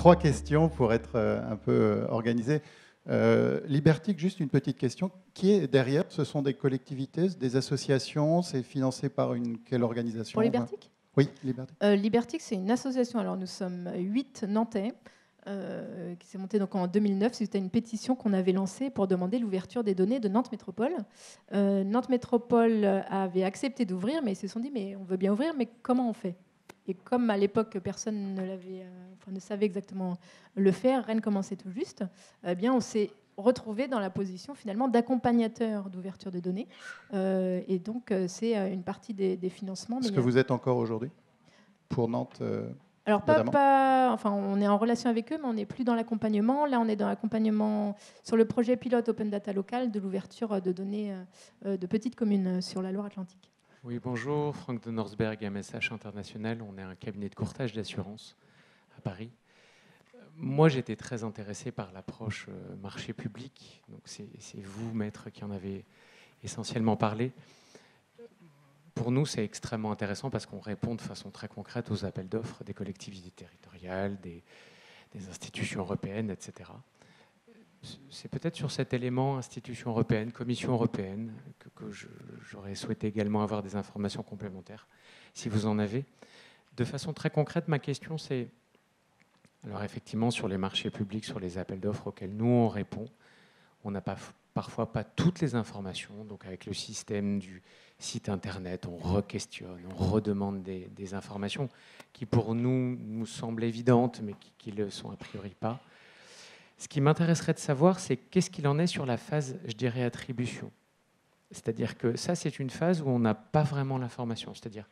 3 questions pour être un peu organisé. Libertic, juste une petite question. Qui est derrière? Ce sont des collectivités, des associations? C'est financé par quelle organisation? Pour Libertic? Oui, Libertic. Libertic, c'est une association. Alors, nous sommes 8 Nantais qui s'est montée donc en 2009. C'était une pétition qu'on avait lancée pour demander l'ouverture des données de Nantes Métropole. Nantes Métropole avait accepté d'ouvrir, mais ils se sont dit, mais on veut bien ouvrir, mais comment on fait? Et comme à l'époque, personne ne savait exactement le faire, Rennes commençait tout juste, eh bien, on s'est retrouvé dans la position finalement d'accompagnateur d'ouverture des données. Et donc, c'est une partie des financements. Est-ce que vous êtes encore aujourd'hui pour Nantes alors, on est en relation avec eux, mais on n'est plus dans l'accompagnement. Là, on est dans l'accompagnement sur le projet pilote Open Data Local de l'ouverture de données de petites communes sur la Loire-Atlantique. Oui, bonjour, Franck de Norsberg, MSH International. On est un cabinet de courtage d'assurance à Paris. Moi, j'étais très intéressé par l'approche marché public. Donc, c'est vous, maître, qui en avez essentiellement parlé. Pour nous, c'est extrêmement intéressant parce qu'on répond de façon très concrète aux appels d'offres des collectivités territoriales, des institutions européennes, etc. C'est peut-être sur cet élément, institutions européennes, Commission européenne, que j'aurais souhaité également avoir des informations complémentaires, si vous en avez. De façon très concrète, ma question, c'est, alors effectivement, sur les marchés publics, sur les appels d'offres auxquels nous, on répond, on n'a parfois pas toutes les informations. Donc avec le système du site Internet, on re-questionne, on redemande des informations qui, pour nous semblent évidentes, mais qui ne le sont a priori pas. Ce qui m'intéresserait de savoir, c'est qu'est-ce qu'il en est sur la phase, je dirais, attribution. C'est-à-dire que ça, c'est une phase où on n'a pas vraiment l'information. C'est-à-dire,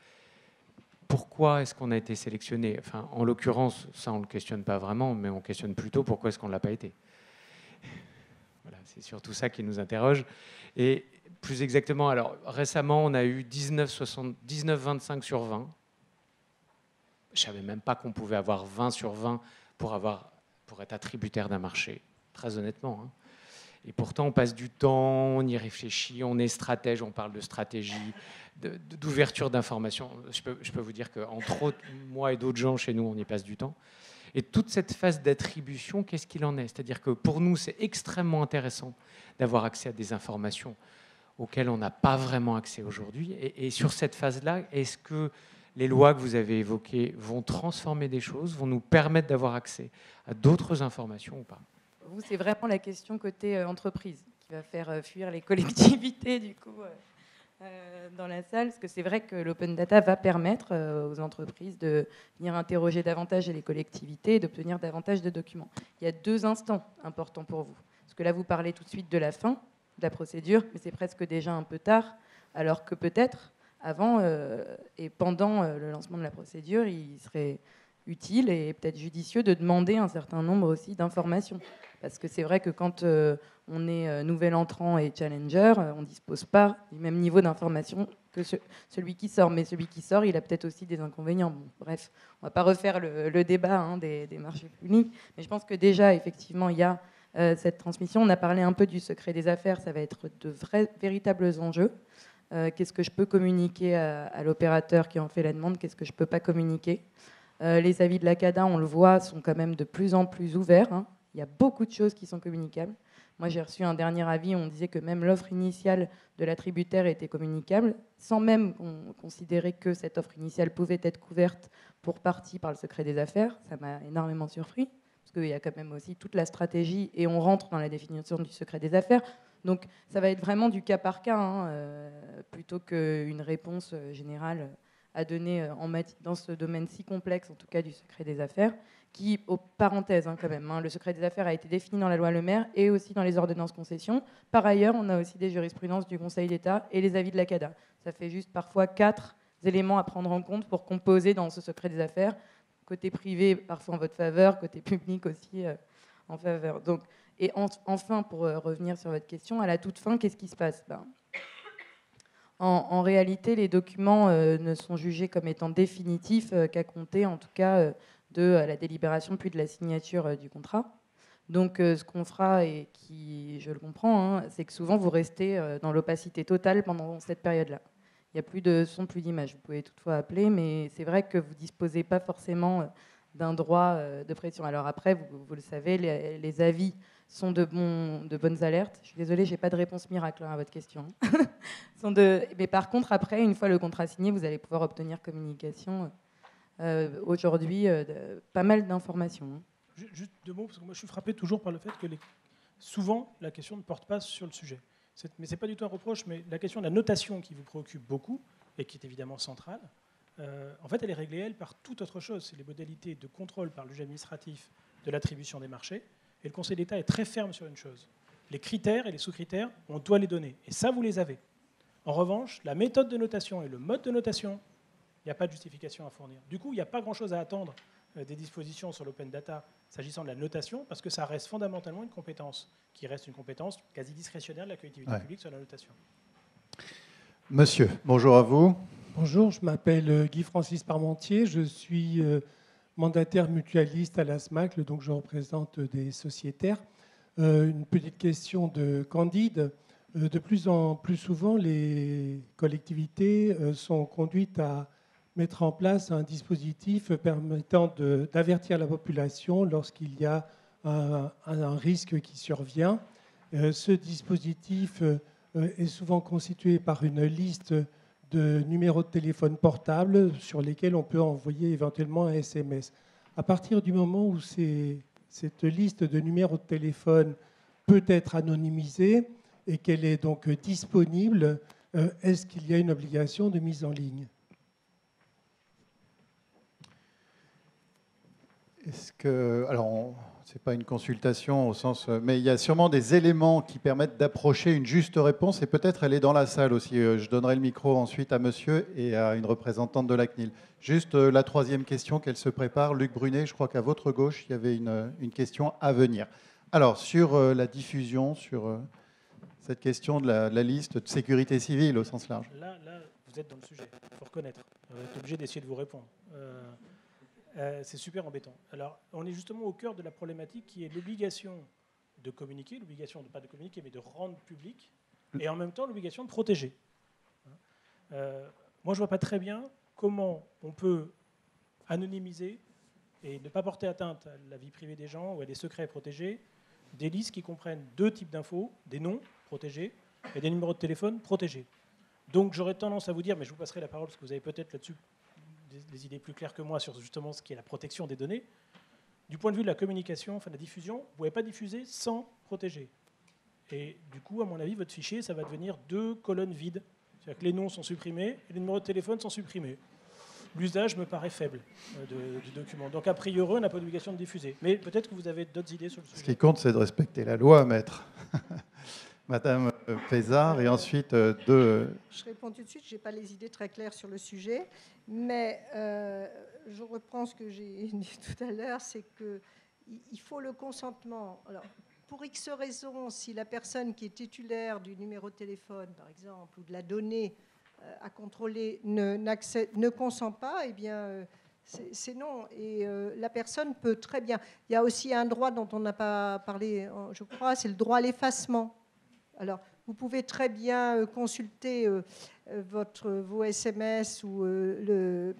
pourquoi est-ce qu'on a été sélectionné? Enfin, en l'occurrence, ça, on ne le questionne pas vraiment, mais on questionne plutôt pourquoi est-ce qu'on ne l'a pas été. Voilà, c'est surtout ça qui nous interroge. Et plus exactement, alors récemment, on a eu 19,25 sur 20. Je ne savais même pas qu'on pouvait avoir 20 sur 20 pour être attributaire d'un marché, très honnêtement. Hein. Et pourtant, on passe du temps, on y réfléchit, on est stratège, on parle de stratégie, d'ouverture d'informations. Je peux vous dire qu'entre autres, moi et d'autres gens chez nous, on y passe du temps. Et toute cette phase d'attribution, qu'est-ce qu'il en est? C'est-à-dire que pour nous, c'est extrêmement intéressant d'avoir accès à des informations auxquelles on n'a pas vraiment accès aujourd'hui. Et sur cette phase-là, est-ce que les lois que vous avez évoquées vont transformer des choses, vont nous permettre d'avoir accès à d'autres informations ou pas? Vous, c'est vraiment la question côté entreprise qui va faire fuir les collectivités, du coup, dans la salle. Parce que c'est vrai que l'open data va permettre aux entreprises de venir interroger davantage les collectivités et d'obtenir davantage de documents. Il y a 2 instants importants pour vous. Parce que là, vous parlez tout de suite de la fin de la procédure, mais c'est presque déjà un peu tard, alors que peut-être avant et pendant le lancement de la procédure, il serait utile et peut-être judicieux de demander un certain nombre aussi d'informations. Parce que c'est vrai que quand on est nouvel entrant et challenger, on ne dispose pas du même niveau d'information que celui qui sort. Mais celui qui sort, il a peut-être aussi des inconvénients. Bon, bref, on ne va pas refaire le débat des marchés publics. Mais je pense que déjà, effectivement, il y a cette transmission. On a parlé un peu du secret des affaires. Ça va être de véritables enjeux. Qu'est-ce que je peux communiquer à l'opérateur qui en fait la demande? Qu'est-ce que je ne peux pas communiquer? Les avis de la CADA, on le voit, sont quand même de plus en plus ouverts. Hein. Il y a beaucoup de choses qui sont communicables. Moi, j'ai reçu un dernier avis où on disait que même l'offre initiale de l'attributaire était communicable, sans même considérer que cette offre initiale pouvait être couverte pour partie par le secret des affaires. Ça m'a énormément surpris, parce qu'il y a quand même aussi toute la stratégie, et on rentre dans la définition du secret des affaires. Donc, ça va être vraiment du cas par cas, plutôt qu'une réponse générale à donner dans ce domaine si complexe, en tout cas du secret des affaires, qui, parenthèse quand même, le secret des affaires a été défini dans la loi Le Maire et aussi dans les ordonnances concession. Par ailleurs, on a aussi des jurisprudences du Conseil d'État et les avis de la CADA. Ça fait juste parfois 4 éléments à prendre en compte pour composer dans ce secret des affaires. Côté privé, parfois en votre faveur, côté public aussi en faveur. Donc, et enfin, pour revenir sur votre question, à la toute fin, qu'est-ce qui se passe? En réalité, les documents ne sont jugés comme étant définitifs qu'à compter, en tout cas, de la délibération puis de la signature du contrat. Donc, ce qu'on fera, et qui, je le comprends, c'est que souvent, vous restez dans l'opacité totale pendant cette période-là. Il n'y a plus de son, plus d'image. Vous pouvez toutefois appeler, mais c'est vrai que vous ne disposez pas forcément d'un droit de préemption. Alors après, vous le savez, les avis sont de bonnes alertes. Je suis désolée, je n'ai pas de réponse miracle à votre question. Mais par contre, après, une fois le contrat signé, vous allez pouvoir obtenir communication. Aujourd'hui, pas mal d'informations. Juste 2 mots, parce que moi je suis frappé toujours par le fait que souvent la question ne porte pas sur le sujet. Mais ce n'est pas du tout un reproche, mais la question de la notation qui vous préoccupe beaucoup, et qui est évidemment centrale, en fait elle est réglée, elle, par toute autre chose. C'est les modalités de contrôle par le juge administratif de l'attribution des marchés. Et le Conseil d'État est très ferme sur une chose. Les critères et les sous-critères, on doit les donner. Et ça, vous les avez. En revanche, la méthode de notation et le mode de notation, il n'y a pas de justification à fournir. Du coup, il n'y a pas grand-chose à attendre des dispositions sur l'open data s'agissant de la notation, parce que ça reste fondamentalement une compétence, qui reste une compétence quasi discrétionnaire de la collectivité publique sur la notation. Monsieur, bonjour à vous. Bonjour, je m'appelle Guy-Francis Parmentier, je suis mandataire mutualiste à la SMAC, donc je représente des sociétaires. Une petite question de Candide. De plus en plus souvent, les collectivités sont conduites à mettre en place un dispositif permettant d'avertir la population lorsqu'il y a un risque qui survient. Ce dispositif est souvent constitué par une liste de numéros de téléphone portable sur lesquels on peut envoyer éventuellement un SMS. À partir du moment où cette liste de numéros de téléphone peut être anonymisée et qu'elle est donc disponible, est-ce qu'il y a une obligation de mise en ligne ? Est-ce que, alors, c'est pas une consultation au sens, mais il y a sûrement des éléments qui permettent d'approcher une juste réponse, et peut-être elle est dans la salle aussi. Je donnerai le micro ensuite à monsieur et à une représentante de la CNIL. Juste la troisième question qu'elle se prépare. Luc Brunet, je crois qu'à votre gauche, il y avait une question à venir. Alors, sur la diffusion, sur cette question de la liste de sécurité civile au sens large. Là, vous êtes dans le sujet, il faut reconnaître. Vous êtes obligé d'essayer de vous répondre. C'est super embêtant. Alors, on est justement au cœur de la problématique qui est l'obligation de communiquer, l'obligation pas de communiquer, mais de rendre public, et en même temps l'obligation de protéger. Moi, je ne vois pas très bien comment on peut anonymiser et ne pas porter atteinte à la vie privée des gens ou à des secrets protégés, des listes qui comprennent 2 types d'infos, des noms protégés et des numéros de téléphone protégés. Donc, j'aurais tendance à vous dire, mais je vous passerai la parole parce que vous avez peut-être là-dessus des idées plus claires que moi sur justement ce qui est la protection des données. Du point de vue de la communication, enfin de la diffusion, vous ne pouvez pas diffuser sans protéger. Et du coup, à mon avis, votre fichier, ça va devenir 2 colonnes vides. C'est-à-dire que les noms sont supprimés et les numéros de téléphone sont supprimés. L'usage me paraît faible du document. Donc, a priori, on n'a pas d'obligation de diffuser. Mais peut-être que vous avez d'autres idées sur le sujet. Ce qui compte, c'est de respecter la loi, maître. Madame Pézard, et ensuite Je réponds tout de suite, je n'ai pas les idées très claires sur le sujet, mais je reprends ce que j'ai dit tout à l'heure, c'est qu'il faut le consentement. Alors, pour X raisons, si la personne qui est titulaire du numéro de téléphone, par exemple, ou de la donnée à contrôler ne consent pas, eh bien, c'est non. Et la personne peut très bien... Il y a aussi un droit dont on n'a pas parlé, je crois, c'est le droit à l'effacement. Alors, vous pouvez très bien consulter vos SMS ou le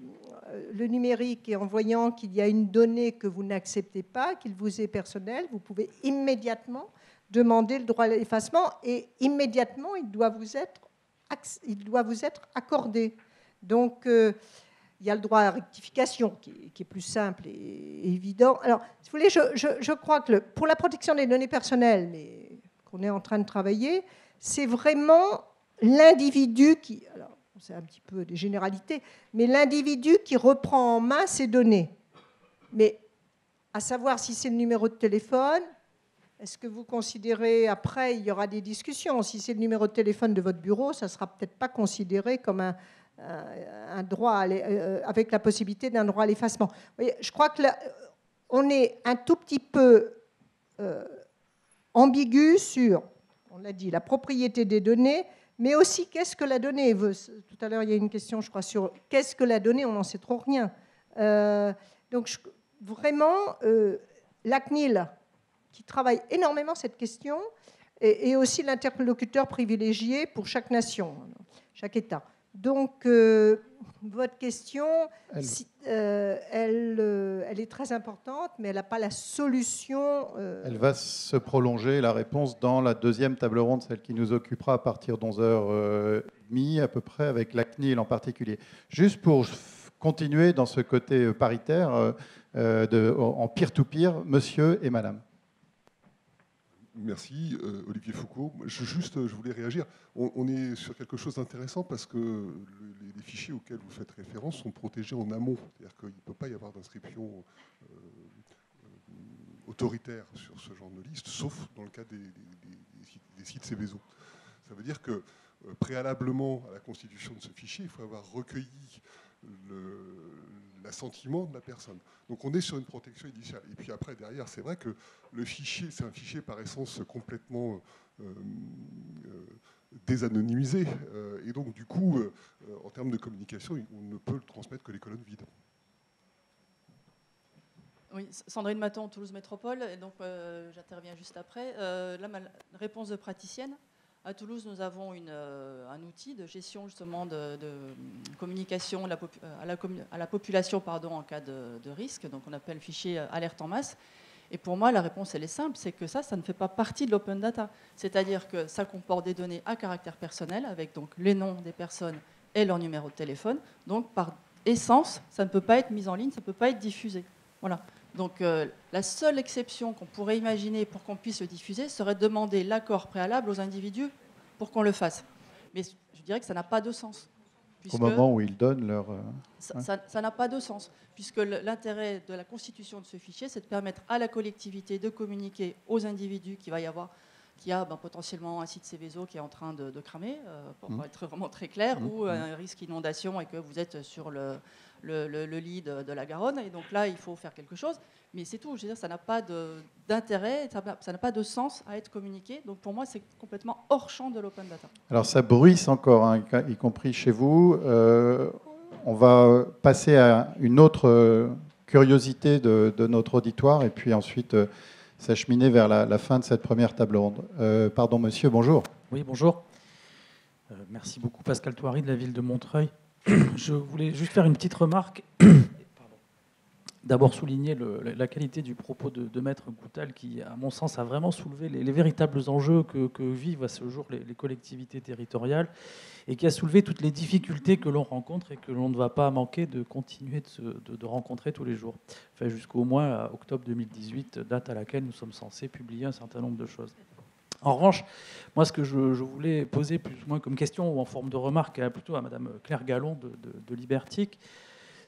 numérique, et en voyant qu'il y a une donnée que vous n'acceptez pas, qu'il vous est personnel, vous pouvez immédiatement demander le droit à l'effacement, et immédiatement, il doit vous être accordé. Donc, il y a le droit à rectification qui est plus simple et évident. Alors, si vous voulez, je crois que pour la protection des données personnelles, qu'on est en train de travailler, c'est vraiment l'individu qui... Alors, c'est un petit peu des généralités, mais l'individu qui reprend en main ces données. Mais à savoir si c'est le numéro de téléphone, est-ce que vous considérez, après, il y aura des discussions, si c'est le numéro de téléphone de votre bureau, ça ne sera peut-être pas considéré comme un droit, avec la possibilité d'un droit à l'effacement. Vous voyez, je crois que on est un tout petit peu... ambigu sur, on l'a dit, la propriété des données, mais aussi qu'est-ce que la donnée veut. Tout à l'heure, il y a une question, je crois, sur qu'est-ce que la donnée, on n'en sait trop rien. Donc, vraiment, la CNIL, qui travaille énormément cette question, et aussi l'interlocuteur privilégié pour chaque nation, chaque État. Donc, votre question, elle est très importante, mais elle n'a pas la solution. Elle va se prolonger, la réponse, dans la deuxième table ronde, celle qui nous occupera à partir d'11h30 à peu près, avec la CNIL en particulier. Juste pour continuer dans ce côté paritaire, en peer-to-peer, monsieur et madame. Merci, Olivier Foucault. Je voulais réagir. On est sur quelque chose d'intéressant parce que les fichiers auxquels vous faites référence sont protégés en amont. C'est-à-dire qu'il ne peut pas y avoir d'inscription autoritaire sur ce genre de liste, sauf dans le cas des sites Seveso. Ça veut dire que préalablement à la constitution de ce fichier, il faut avoir recueilli l'assentiment de la personne. Donc on est sur une protection initiale. Et puis après, derrière, c'est vrai que le fichier, c'est un fichier par essence complètement désanonymisé. Et donc du coup, en termes de communication, on ne peut le transmettre que les colonnes vides. Oui, Sandrine Maton, Toulouse Métropole, et donc j'interviens juste après. Là, ma réponse de praticienne. À Toulouse, nous avons un outil de gestion justement de communication à la population en cas de risque, donc on appelle le fichier alerte en masse. Et pour moi, la réponse, elle est simple, c'est que ça ne fait pas partie de l'open data. C'est-à-dire que ça comporte des données à caractère personnel, avec donc les noms des personnes et leur numéro de téléphone. Donc par essence, ça ne peut pas être mis en ligne, ça ne peut pas être diffusé. Voilà. Donc la seule exception qu'on pourrait imaginer pour qu'on puisse le diffuser serait de demander l'accord préalable aux individus pour qu'on le fasse. Mais je dirais que ça n'a pas de sens. Au moment où ils donnent leur... Ça n'a pas de sens, puisque l'intérêt de la constitution de ce fichier, c'est de permettre à la collectivité de communiquer aux individus qu'il y a potentiellement un site Seveso qui est en train de cramer, pour être vraiment très clair, ou un risque d'inondation et que vous êtes sur le lit de la Garonne. Et donc là, il faut faire quelque chose. Mais c'est tout. Je veux dire, ça n'a pas d'intérêt, ça n'a pas de sens à être communiqué. Donc pour moi, c'est complètement hors champ de l'open data. Alors ça bruisse encore, hein, y compris chez vous. On va passer à une autre curiosité de notre auditoire et puis ensuite s'acheminer vers la fin de cette première table ronde. Pardon, monsieur, bonjour. Oui, bonjour. Merci beaucoup, Pascal Thoiry de la ville de Montreuil. Je voulais juste faire une petite remarque. D'abord souligner la qualité du propos de Maître Goutal qui, à mon sens, a vraiment soulevé les véritables enjeux que vivent à ce jour les collectivités territoriales et qui a soulevé toutes les difficultés que l'on rencontre et que l'on ne va pas manquer de continuer de rencontrer tous les jours. Enfin, jusqu'au moins à octobre 2018, date à laquelle nous sommes censés publier un certain nombre de choses. En revanche, moi, ce que je voulais poser plus ou moins comme question ou en forme de remarque plutôt à Madame Claire Gallon de Libertic,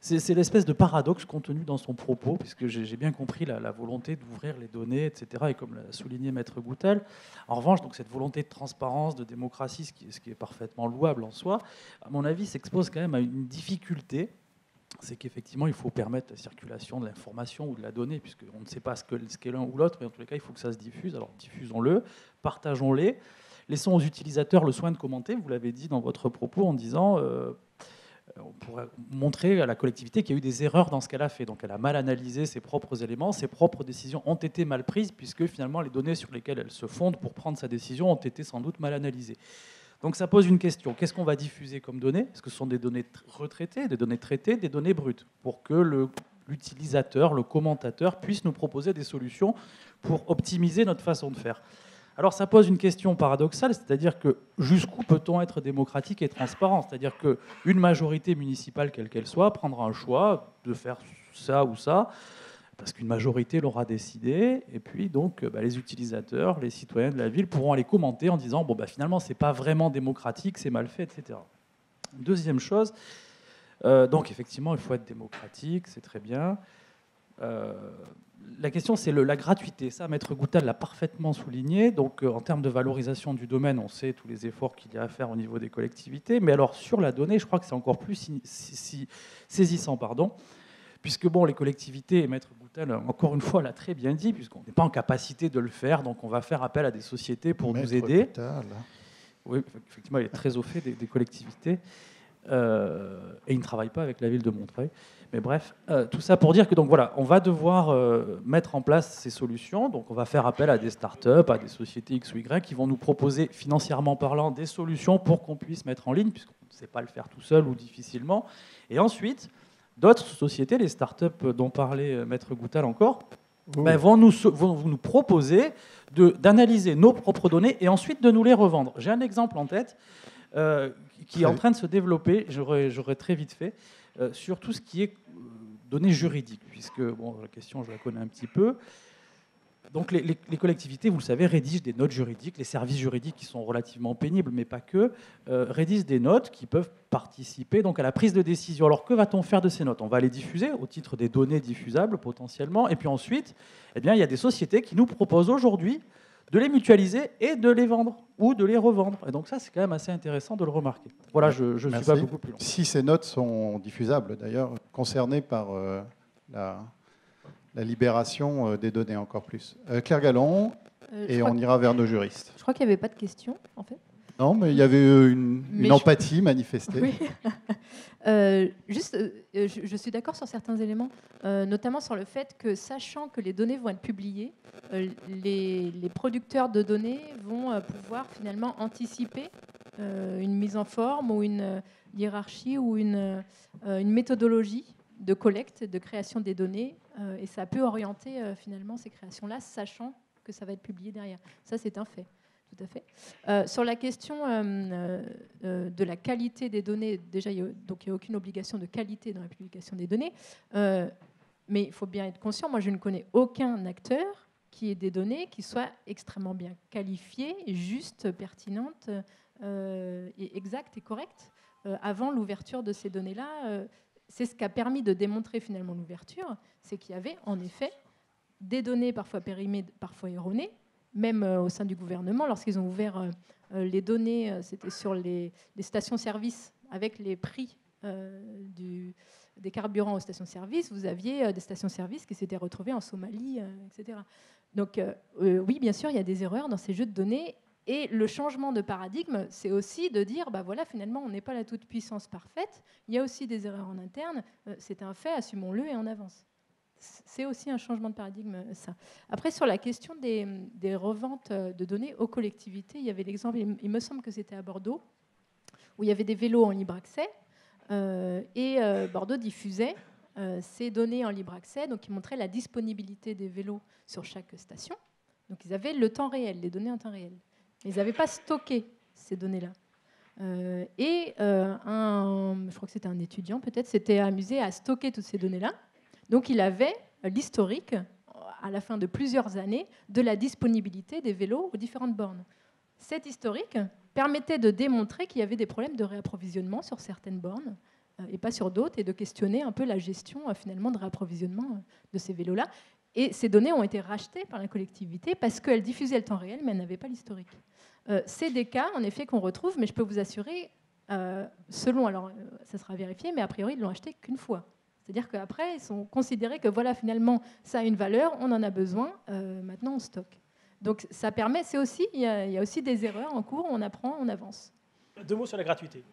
c'est l'espèce de paradoxe contenu dans son propos, puisque j'ai bien compris la volonté d'ouvrir les données, etc., et comme l'a souligné Maître Goutal. En revanche, donc, cette volonté de transparence, de démocratie, ce qui est parfaitement louable en soi, à mon avis, s'expose quand même à une difficulté, c'est qu'effectivement, il faut permettre la circulation de l'information ou de la donnée, puisqu'on ne sait pas ce qu'est l'un ou l'autre, mais en tous les cas, il faut que ça se diffuse. Alors, diffusons-le, partageons-les, laissons aux utilisateurs le soin de commenter, vous l'avez dit dans votre propos, en disant... on pourrait montrer à la collectivité qu'il y a eu des erreurs dans ce qu'elle a fait. Donc elle a mal analysé ses propres éléments, ses propres décisions ont été mal prises, puisque finalement les données sur lesquelles elle se fonde pour prendre sa décision ont été sans doute mal analysées. Donc ça pose une question. Qu'est-ce qu'on va diffuser comme données ? Est-ce que ce sont des données retraitées, des données traitées, des données brutes ? Pour que l'utilisateur, le commentateur puisse nous proposer des solutions pour optimiser notre façon de faire. Alors ça pose une question paradoxale, c'est-à-dire que jusqu'où peut-on être démocratique et transparent ? C'est-à-dire qu'une majorité municipale, quelle qu'elle soit, prendra un choix de faire ça ou ça, parce qu'une majorité l'aura décidé, et puis donc les utilisateurs, les citoyens de la ville pourront aller commenter en disant finalement c'est pas vraiment démocratique, c'est mal fait, etc. Deuxième chose, donc effectivement il faut être démocratique, c'est très bien. La question, c'est la gratuité. Ça, Maître Goutal l'a parfaitement souligné. Donc, en termes de valorisation du domaine, on sait tous les efforts qu'il y a à faire au niveau des collectivités. Mais alors, sur la donnée, je crois que c'est encore plus saisissant, puisque les collectivités, et Maître Goutal, encore une fois, l'a très bien dit, puisqu'on n'est pas en capacité de le faire, donc on va faire appel à des sociétés pour nous aider. Oui, effectivement, il est très au fait des collectivités. et ils ne travaillent pas avec la ville de Montreuil. Mais bref, tout ça pour dire que donc voilà, on va devoir mettre en place ces solutions. Donc on va faire appel à des startups, à des sociétés X ou Y qui vont nous proposer, financièrement parlant, des solutions pour qu'on puisse mettre en ligne, puisqu'on ne sait pas le faire tout seul ou difficilement. Et ensuite, d'autres sociétés, les startups dont parlait Maître Goutal encore, vont nous proposer d'analyser nos propres données et ensuite de nous les revendre. J'ai un exemple en tête qui est en train de se développer, j'aurais très vite fait, sur tout ce qui est données juridiques, puisque bon, la question, je la connais un petit peu. Donc les collectivités, vous le savez, rédigent des notes juridiques, les services juridiques qui sont relativement pénibles, mais pas que, rédigent des notes qui peuvent participer donc, à la prise de décision. Alors que va-t-on faire de ces notes? On va les diffuser au titre des données diffusables potentiellement, et puis ensuite, eh bien, il y a des sociétés qui nous proposent aujourd'hui de les mutualiser et de les vendre ou de les revendre. Et donc ça, c'est quand même assez intéressant de le remarquer. Voilà, je ne suis pas beaucoup plus long. Si ces notes sont diffusables, d'ailleurs, concernées par la libération des données encore plus. Claire Gallon, et on ira vers nos juristes. Je crois qu'il n'y avait pas de questions, en fait. Non, mais il y avait une empathie manifestée. Oui. Je suis d'accord sur certains éléments, notamment sur le fait que, sachant que les données vont être publiées, les producteurs de données vont pouvoir finalement anticiper une mise en forme ou une hiérarchie ou une méthodologie de collecte, de création des données, et ça peut orienter finalement ces créations-là, sachant que ça va être publié derrière. Ça, c'est un fait. Tout à fait. Sur la question de la qualité des données, déjà, il n'y a aucune obligation de qualité dans la publication des données, mais il faut bien être conscient, moi je ne connais aucun acteur qui ait des données qui soient extrêmement bien qualifiées, justes, pertinentes, et exactes et correctes avant l'ouverture de ces données-là. C'est ce qui a permis de démontrer finalement l'ouverture, c'est qu'il y avait en effet des données parfois périmées, parfois erronées, même au sein du gouvernement, lorsqu'ils ont ouvert les données, c'était sur les stations-service, avec les prix des carburants aux stations-service, vous aviez des stations-service qui s'étaient retrouvées en Somalie, etc. Donc oui, bien sûr, il y a des erreurs dans ces jeux de données. Et le changement de paradigme, c'est aussi de dire, bah voilà, finalement, on n'est pas la toute-puissance parfaite, il y a aussi des erreurs en interne, c'est un fait, assumons-le et on avance. C'est aussi un changement de paradigme, ça. Après, sur la question des reventes de données aux collectivités, il y avait l'exemple, il me semble que c'était à Bordeaux, où il y avait des vélos en libre accès, et Bordeaux diffusait ces données en libre accès, donc ils montraient la disponibilité des vélos sur chaque station. Donc ils avaient le temps réel, les données en temps réel. Mais ils n'avaient pas stocké ces données-là. Je crois que c'était un étudiant, peut-être, s'était amusé à stocker toutes ces données-là. Donc il avait l'historique, à la fin de plusieurs années, de la disponibilité des vélos aux différentes bornes. Cet historique permettait de démontrer qu'il y avait des problèmes de réapprovisionnement sur certaines bornes et pas sur d'autres, et de questionner un peu la gestion finalement de réapprovisionnement de ces vélos-là. Et ces données ont été rachetées par la collectivité parce qu'elles diffusaient le temps réel, mais elles n'avaient pas l'historique. C'est des cas, en effet, qu'on retrouve, mais je peux vous assurer, selon, alors ça sera vérifié, mais a priori, ils ne l'ont acheté qu'une fois. C'est-à-dire qu'après, ils sont considérés que voilà, finalement, ça a une valeur, on en a besoin, maintenant on stocke. Donc ça permet, c'est aussi, il y a aussi des erreurs en cours, on apprend, on avance. 2 mots sur la gratuité.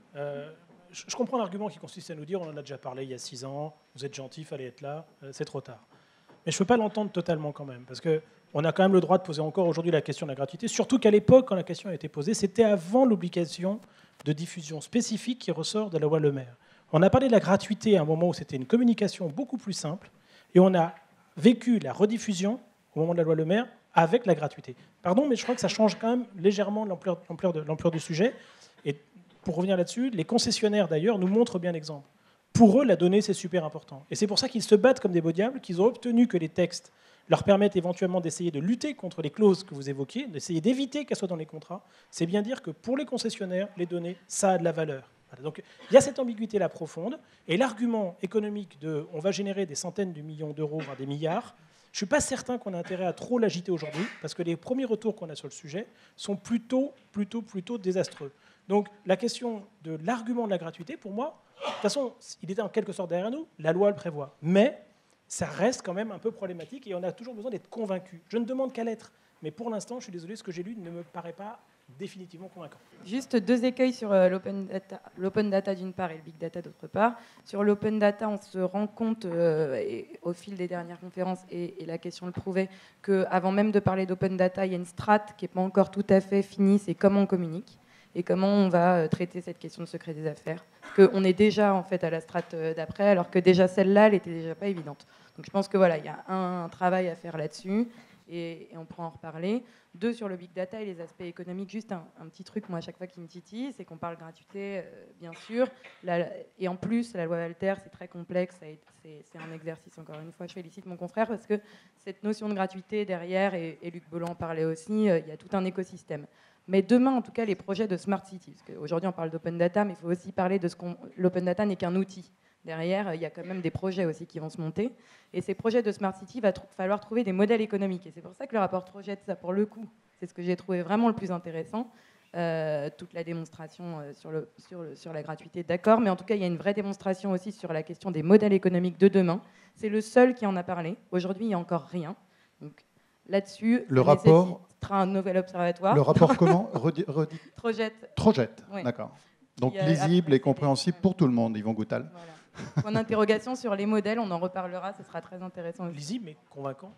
Je comprends l'argument qui consiste à nous dire, on en a déjà parlé il y a 6 ans, vous êtes gentil, il fallait être là, c'est trop tard. Mais je ne peux pas l'entendre totalement quand même, parce qu'on a quand même le droit de poser encore aujourd'hui la question de la gratuité, surtout qu'à l'époque, quand la question a été posée, c'était avant l'obligation de diffusion spécifique qui ressort de la loi Le Maire. On a parlé de la gratuité à un moment où c'était une communication beaucoup plus simple, et on a vécu la rediffusion au moment de la loi Le Maire avec la gratuité. Pardon, mais je crois que ça change quand même légèrement l'ampleur du sujet. Et pour revenir là-dessus, les concessionnaires d'ailleurs nous montrent bien l'exemple. Pour eux, la donnée, c'est super important. Et c'est pour ça qu'ils se battent comme des beaux diables, qu'ils ont obtenu que les textes leur permettent éventuellement d'essayer de lutter contre les clauses que vous évoquiez, d'essayer d'éviter qu'elles soient dans les contrats. C'est bien dire que pour les concessionnaires, les données, ça a de la valeur. Voilà. Donc il y a cette ambiguïté-là profonde. Et l'argument économique de « on va générer des centaines de millions d'euros, voire des milliards », je ne suis pas certain qu'on a intérêt à trop l'agiter aujourd'hui, parce que les premiers retours qu'on a sur le sujet sont plutôt désastreux. Donc la question de l'argument de la gratuité, pour moi, de toute façon, il était en quelque sorte derrière nous, la loi le prévoit. Mais ça reste quand même un peu problématique et on a toujours besoin d'être convaincu. Je ne demande qu'à l'être. Mais pour l'instant, je suis désolé, ce que j'ai lu ne me paraît pas définitivement convaincant. Juste 2 écueils sur l'open data d'une part et le big data d'autre part. Sur l'open data, on se rend compte au fil des dernières conférences, et la question le prouvait, qu'avant même de parler d'open data, il y a une strate qui n'est pas encore tout à fait finie, c'est comment on communique et comment on va traiter cette question de secret des affaires. Parce qu'on est déjà en fait à la strate d'après, alors que déjà celle-là, elle n'était déjà pas évidente. Donc je pense que voilà, il y a un travail à faire là-dessus. Et on pourra en reparler. 2, sur le big data et les aspects économiques, juste un petit truc, moi, à chaque fois qui me titille, c'est qu'on parle gratuité, bien sûr. Et en plus, la loi Walter, c'est très complexe, c'est un exercice, encore une fois. Je félicite mon confrère parce que cette notion de gratuité derrière, et Luc Bolland en parlait aussi, il y a tout un écosystème. Mais demain, en tout cas, les projets de Smart City, parce qu'aujourd'hui, on parle d'open data, mais il faut aussi parler de l'open data n'est qu'un outil. Derrière, il y a quand même des projets aussi qui vont se monter. Et ces projets de Smart City, il va falloir trouver des modèles économiques. Et c'est pour ça que le rapport Trojet, ça, pour le coup, c'est ce que j'ai trouvé vraiment le plus intéressant. Toute la démonstration sur la gratuité, d'accord. Mais en tout cas, il y a une vraie démonstration aussi sur la question des modèles économiques de demain. C'est le seul qui en a parlé. Aujourd'hui, il n'y a encore rien. Donc là-dessus, le rapport nécessitera un nouvel observatoire. Le rapport comment Trojet. Trojet, oui. D'accord. Donc lisible et compréhensible pour tout le monde, Yvon Goutal. Voilà. Point d'interrogation sur les modèles, on en reparlera, ce sera très intéressant aussi. Lisible mais convaincant.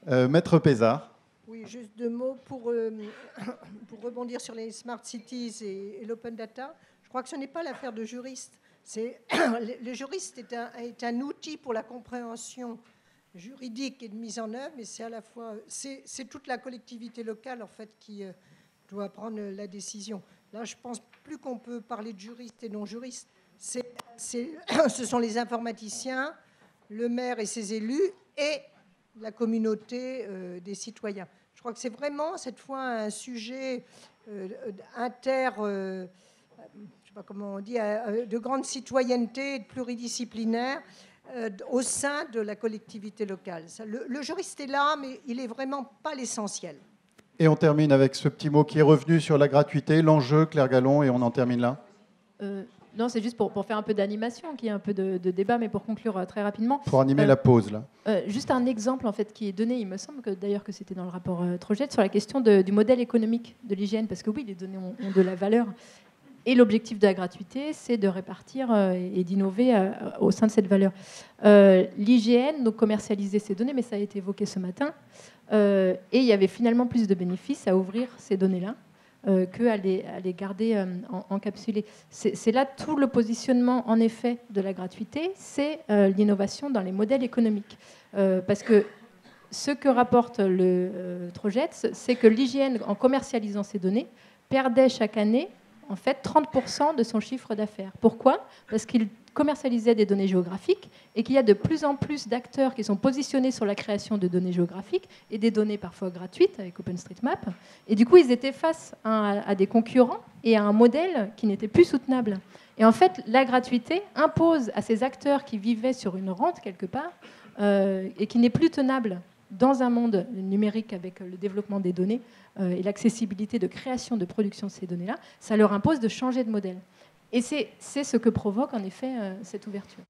Maître Pézard. Oui, juste 2 mots pour rebondir sur les smart cities et l'open data. Je crois que ce n'est pas l'affaire de juristes. Le juriste est un outil pour la compréhension juridique et de mise en œuvre, mais c'est à la fois c'est toute la collectivité locale en fait qui doit prendre la décision. Là, je pense plus qu'on peut parler de juristes et non juristes. Ce sont les informaticiens, le maire et ses élus et la communauté des citoyens. Je crois que c'est vraiment cette fois un sujet je sais pas comment on dit, de grande citoyenneté, de pluridisciplinaire au sein de la collectivité locale. Le juriste est là, mais il n'est vraiment pas l'essentiel. Et on termine avec ce petit mot qui est revenu sur la gratuité, l'enjeu, Claire Gallon, et on en termine là. Non, c'est juste pour faire un peu d'animation, qu'il y ait un peu de débat, mais pour conclure très rapidement. Pour animer la pause, là. Juste un exemple en fait, qui est donné, il me semble que d'ailleurs que c'était dans le rapport Trojet, sur la question du modèle économique de l'hygiène, parce que oui, les données ont de la valeur. Et l'objectif de la gratuité, c'est de répartir et d'innover au sein de cette valeur. L'IGN, donc commercialiser ces données, mais ça a été évoqué ce matin, et il y avait finalement plus de bénéfices à ouvrir ces données-là qu'à les garder encapsulées. C'est là tout le positionnement, en effet, de la gratuité, c'est l'innovation dans les modèles économiques. Parce que ce que rapporte le Trojet, c'est que l'IGN, en commercialisant ces données, perdait chaque année en fait 30% de son chiffre d'affaires. Pourquoi ? Parce qu'il commercialisait des données géographiques et qu'il y a de plus en plus d'acteurs qui sont positionnés sur la création de données géographiques et des données parfois gratuites avec OpenStreetMap. Et du coup, ils étaient face à des concurrents et à un modèle qui n'était plus soutenable. Et en fait, la gratuité impose à ces acteurs qui vivaient sur une rente quelque part et qui n'est plus tenable dans un monde numérique avec le développement des données et l'accessibilité de création, de production de ces données-là, ça leur impose de changer de modèle. Et c'est ce que provoque en effet cette ouverture.